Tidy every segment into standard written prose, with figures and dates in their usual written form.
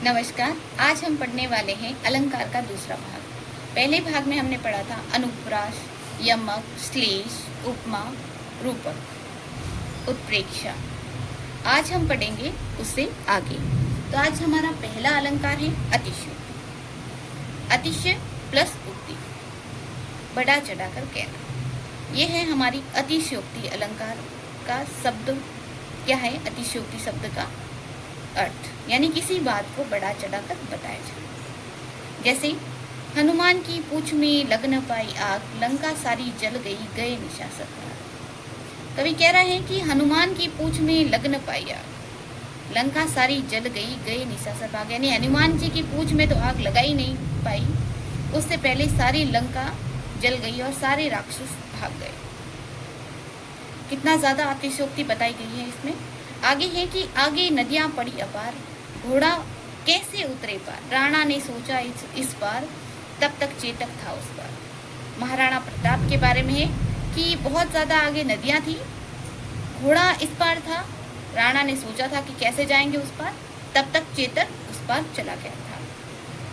नमस्कार। आज हम पढ़ने वाले हैं अलंकार का दूसरा भाग। पहले भाग में हमने पढ़ा था अनुप्रास, यमक, श्लेष, उपमा, रूपक, उत्प्रेक्षा। आज हम पढ़ेंगे उससे आगे। तो आज हमारा पहला अलंकार है अतिशयोक्ति। अतिशय प्लस उक्ति, बढ़ा चढ़ाकर कहना। यह है हमारी अतिशयोक्ति अलंकार का शब्द। क्या है अतिशयोक्ति शब्द का अर्थ? यानी किसी बात को बढ़ा चढ़ाकर बताया जाए। जैसे हनुमान की पूंछ में लग न पाई आग, लंका सारी जल गई, गए निशाचर भाग। कवि कह रहे हैं कि हनुमान की पूंछ में लग न पाई आग, लंका सारी जल गई, गए निशाचर भाग। यानी हनुमान जी की पूंछ में तो आग लगा ही नहीं पाई, उससे पहले सारी लंका जल गई और सारे राक्षस भाग गए। कितना ज्यादा अतिशयोक्ति बताई गई है इसमें। आगे है कि आगे नदियां पड़ी अपार, घोड़ा कैसे उतरे पार, राणा ने सोचा इस पार, तब तक चेतक था उस पार। महाराणा प्रताप के बारे में है कि बहुत ज्यादा आगे नदियां थी, घोड़ा इस पार था, राणा ने सोचा था कि कैसे जाएंगे उस पार, तब तक चेतक उस पार चला गया था।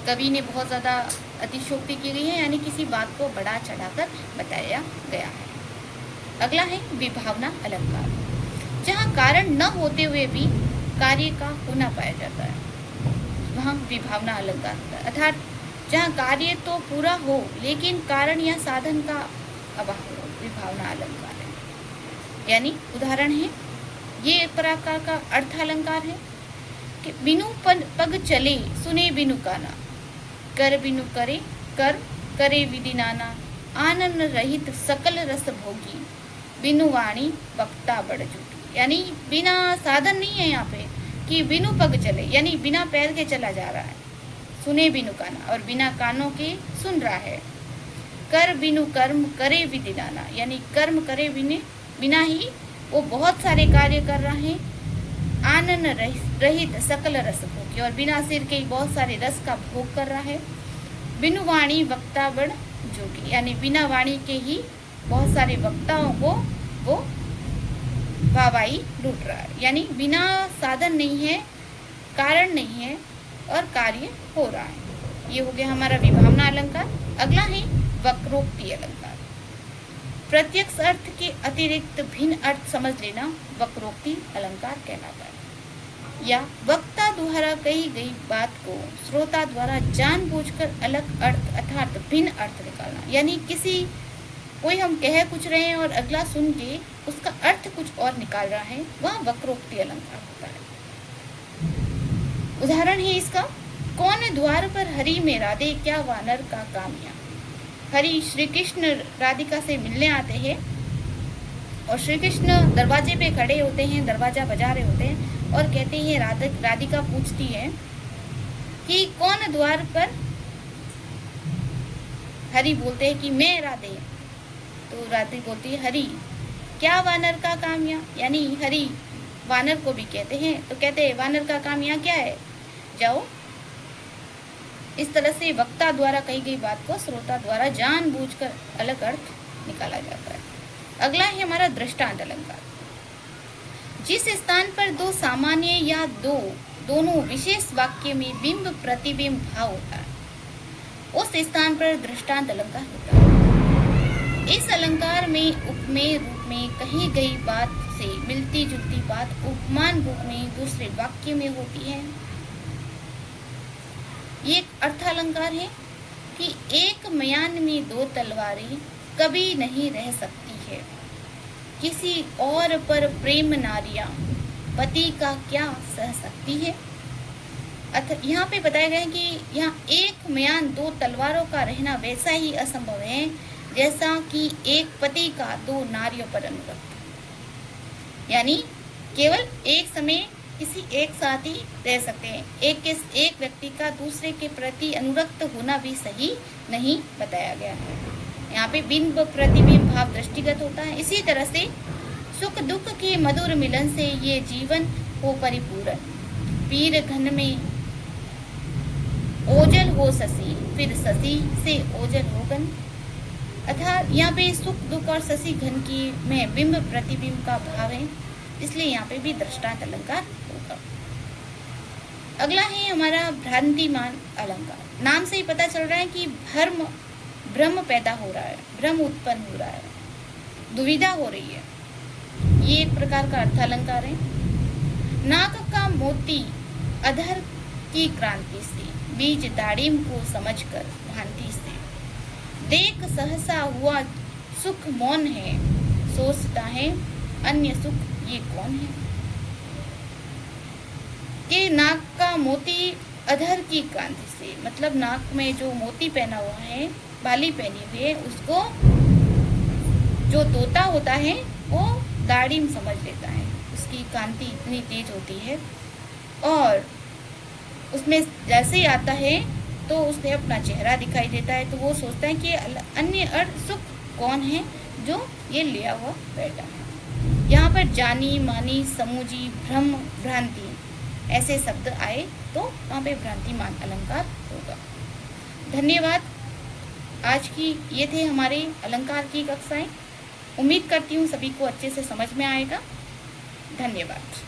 कवि ने बहुत ज्यादा अतिशयोक्ति की गई है, यानी किसी बात को बढ़ा चढ़ाकर बताया गया है। अगला है विभावना अलंकार। जहाँ कारण न होते हुए भी कार्य का होना पाया जाता है, वहाँ विभावना अलंकार होता है। अर्थात जहाँ कार्य तो पूरा हो लेकिन कारण या साधन का अभाव हो, विभावना अलंकार है। यानी उदाहरण है, ये एक प्रकार का अर्थ अलंकार है कि बिनु पग चले, सुने बिनु काना, कर बिनु करे, कर करे विधि नाना, आनंद रहित सकल रस भोगी, बिनु वाणी वक्ता बड़ झूठी। यानी बिना साधन नहीं है यहाँ पे कि बिनु पग चले, यानी बिना पैर के चला जा रहा है, सुने बिनु काना, और बिना कानों के सुन रहा है। कर बिनु कर्म करे विधि नाना, यानी कर्म करे बिना ही वो बहुत सारे कार्य कर रहा है। आनंद रहित सकल रस भोगी, और बिना सिर के बहुत सारे रस का भोग कर रहा है। बिनु वाणी वक्ता बड़ जोगी, यानी बिना वाणी के ही बहुत सारे वक्ताओं को वो वाहवाही लूट रहा है। यानी बिना साधन नहीं है, कारण नहीं है और कार्य हो रहा है। ये हो गया हमारा विभावना अलंकार। अगला है वक्रोक्ति अलंकार। प्रत्यक्ष अर्थ के अतिरिक्त भिन्न अर्थ समझ लेना वक्रोक्ति अलंकार कहलाता है। या वक्ता द्वारा कही गई बात को श्रोता द्वारा जानबूझकर अलग अर्थ अर्थात भिन्न अर्थ निकालना। यानी कोई हम कह कुछ रहे हैं और अगला सुन के उसका अर्थ कुछ और निकाल रहा है, वह वक्रोक्ति अलंकार होता है। उदाहरण है इसका, कौन द्वार पर हरि में राधे, क्या वानर का कामिया। हरि श्री कृष्ण राधिका से मिलने आते हैं और श्री कृष्ण दरवाजे पे खड़े होते हैं, दरवाजा बजा रहे होते हैं और कहते हैं, राधिका पूछती है कि कौन द्वार पर। हरि बोलते हैं कि मैं राधे। तो राधे बोलती है, हरि क्या वानर का कामिया। यानी हरि वानर को भी कहते हैं, तो कहते हैं वानर का काम यहाँ क्या है, जाओ। इस तरह से वक्ता द्वारा कही गई बात को श्रोता द्वारा जानबूझकर अलग अर्थ निकाला जाता है। अगला है हमारा दृष्टांत अलंकार। जिस स्थान पर दो सामान्य या दोनों विशेष वाक्य में बिंब प्रतिबिंब भाव होता है, उस स्थान पर दृष्टांत अलंकार होता है। इस अलंकार में उपमेय रूप में कही गई बात से मिलती जुलती बात उपमान रूप में दूसरे वाक्य में होती है। ये एक अर्थ अलंकार है कि एक म्यान में दो तलवारें कभी नहीं रह सकती है, किसी और पर प्रेम नारियां पति का क्या सह सकती है। यहाँ पे बताया गया है कि यहाँ एक म्यान दो तलवारों का रहना वैसा ही असंभव है जैसा कि एक पति का दो नारियों पर अनुरक्त। यानी केवल एक समय किसी एक साथ ही रह सकते हैं, एक व्यक्ति का दूसरे के प्रति अनुरक्त होना भी सही नहीं बताया गया है। यहाँ पे बिंब प्रतिबिंब भाव दृष्टिगत होता है। इसी तरह से सुख दुख के मधुर मिलन से ये जीवन हो परिपूर्ण, पीर घन में ओजल हो शशि, फिर शशि से ओजल हो घन। अर्थात यहाँ पे सुख दुख और शशि घन की में बिंब प्रतिबिंब का भाव है, इसलिए यहाँ पे भी दृष्टांत अलंकार होगा। अगला है हमारा भ्रांतिमान अलंकार। नाम से ही पता चल रहा है कि भ्रम पैदा हो रहा है, भ्रम उत्पन्न हो रहा है, दुविधा हो रही है। ये एक प्रकार का अर्थालंकार है। नाक का मोती अधर की क्रांति से, बीज दाड़िम को समझकर भांति से, देख सहसा हुआ सुख मौन है, सोचता है अन्य सुख ये कौन है। कि नाक का मोती अधर की क्रांति से, मतलब नाक में जो मोती पहना हुआ है, बाली पहनी हुई है, उसको जो तोता होता है वो दाड़िम समझ लेता है। उसकी कांति इतनी तेज होती है और उसमें जैसे ही आता है तो उसने अपना चेहरा दिखाई देता है, तो वो सोचता है कि अन्य अर्थ सुख कौन है जो ये लिया हुआ बैठा है। यहाँ पर जानी, मानी, समूजी, भ्रम, भ्रांति ऐसे शब्द आए तो वहाँ पे भ्रांतिमान अलंकार होगा। धन्यवाद। आज की ये थे हमारे अलंकार की कक्षाएं। उम्मीद करती हूँ सभी को अच्छे से समझ में आएगा। धन्यवाद।